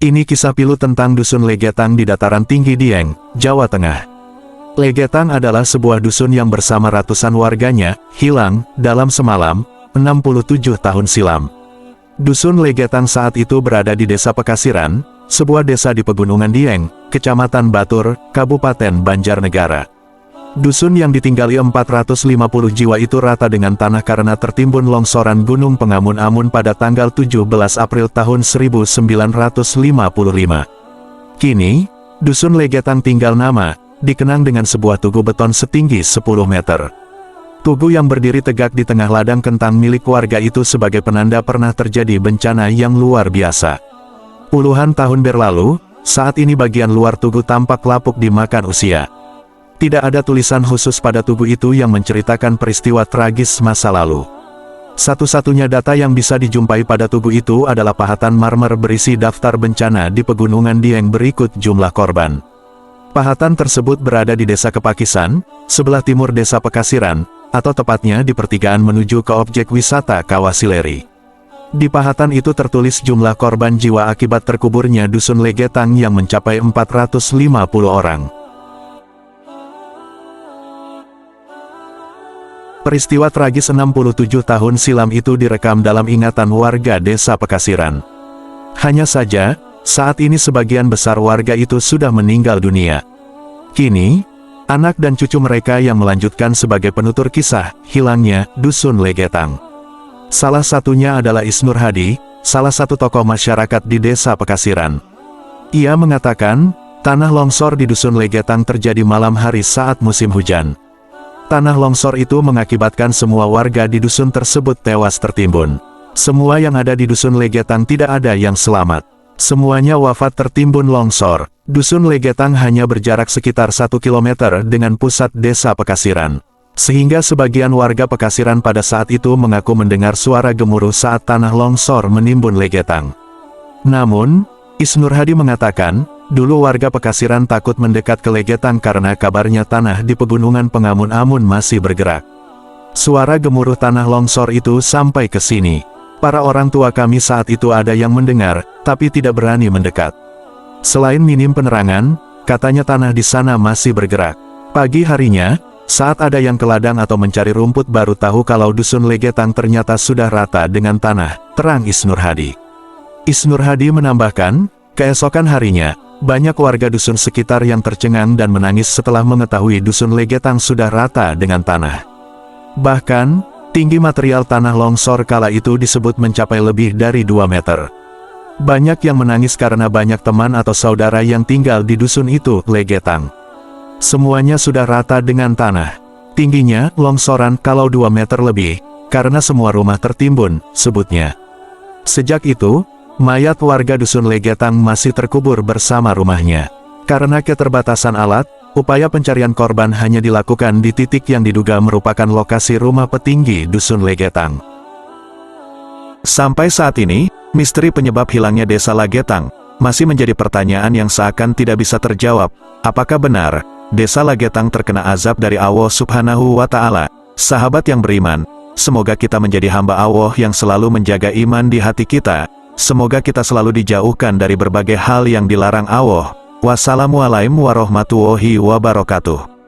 Ini kisah pilu tentang Dusun Legetang di dataran tinggi Dieng, Jawa Tengah. Legetang adalah sebuah dusun yang bersama ratusan warganya, hilang, dalam semalam, 67 tahun silam. Dusun Legetang saat itu berada di Desa Pekasiran, sebuah desa di Pegunungan Dieng, Kecamatan Batur, Kabupaten Banjarnegara. Dusun yang ditinggali 450 jiwa itu rata dengan tanah karena tertimbun longsoran Gunung Pengamun-Amun pada tanggal 17 April tahun 1955. Kini, Dusun Legetang tinggal nama, dikenang dengan sebuah tugu beton setinggi 10 meter. Tugu yang berdiri tegak di tengah ladang kentang milik warga itu sebagai penanda pernah terjadi bencana yang luar biasa. Puluhan tahun berlalu, saat ini bagian luar tugu tampak lapuk dimakan usia. Tidak ada tulisan khusus pada tugu itu yang menceritakan peristiwa tragis masa lalu. Satu-satunya data yang bisa dijumpai pada tugu itu adalah pahatan marmer berisi daftar bencana di Pegunungan Dieng berikut jumlah korban. Pahatan tersebut berada di Desa Kepakisan, sebelah timur Desa Pekasiran, atau tepatnya di pertigaan menuju ke objek wisata Kawah Sileri. Di pahatan itu tertulis jumlah korban jiwa akibat terkuburnya Dusun Legetang yang mencapai 450 orang. Peristiwa tragis 67 tahun silam itu direkam dalam ingatan warga Desa Pekasiran. Hanya saja, saat ini sebagian besar warga itu sudah meninggal dunia. Kini, anak dan cucu mereka yang melanjutkan sebagai penutur kisah hilangnya Dusun Legetang. Salah satunya adalah Isnur Hadi, salah satu tokoh masyarakat di Desa Pekasiran. Ia mengatakan, tanah longsor di Dusun Legetang terjadi malam hari saat musim hujan. Tanah longsor itu mengakibatkan semua warga di dusun tersebut tewas tertimbun. Semua yang ada di Dusun Legetang tidak ada yang selamat. Semuanya wafat tertimbun longsor. Dusun Legetang hanya berjarak sekitar 1 km dengan pusat Desa Pekasiran. Sehingga sebagian warga Pekasiran pada saat itu mengaku mendengar suara gemuruh saat tanah longsor menimbun Legetang. Namun, Isnur Hadi mengatakan, dulu warga Pekasiran takut mendekat ke Legetang karena kabarnya tanah di Pegunungan Pengamun-Amun masih bergerak. Suara gemuruh tanah longsor itu sampai ke sini. Para orang tua kami saat itu ada yang mendengar, tapi tidak berani mendekat. Selain minim penerangan, katanya tanah di sana masih bergerak. Pagi harinya, saat ada yang ke ladang atau mencari rumput baru tahu kalau Dusun Legetang ternyata sudah rata dengan tanah, terang Isnur Hadi. Isnur Hadi menambahkan, keesokan harinya, banyak warga dusun sekitar yang tercengang dan menangis setelah mengetahui Dusun Legetang sudah rata dengan tanah. Bahkan, tinggi material tanah longsor kala itu disebut mencapai lebih dari 2 meter. Banyak yang menangis karena banyak teman atau saudara yang tinggal di dusun itu, Legetang. Semuanya sudah rata dengan tanah. Tingginya, longsoran kalau 2 meter lebih, karena semua rumah tertimbun, sebutnya. Sejak itu, mayat warga Dusun Legetang masih terkubur bersama rumahnya. Karena keterbatasan alat, upaya pencarian korban hanya dilakukan di titik yang diduga merupakan lokasi rumah petinggi Dusun Legetang. Sampai saat ini, misteri penyebab hilangnya Desa Legetang masih menjadi pertanyaan yang seakan tidak bisa terjawab. Apakah benar, Desa Legetang terkena azab dari Allah Subhanahu wa Ta'ala? Sahabat yang beriman, semoga kita menjadi hamba Allah yang selalu menjaga iman di hati kita. Semoga kita selalu dijauhkan dari berbagai hal yang dilarang Allah. Wassalamualaikum warahmatullahi wabarakatuh.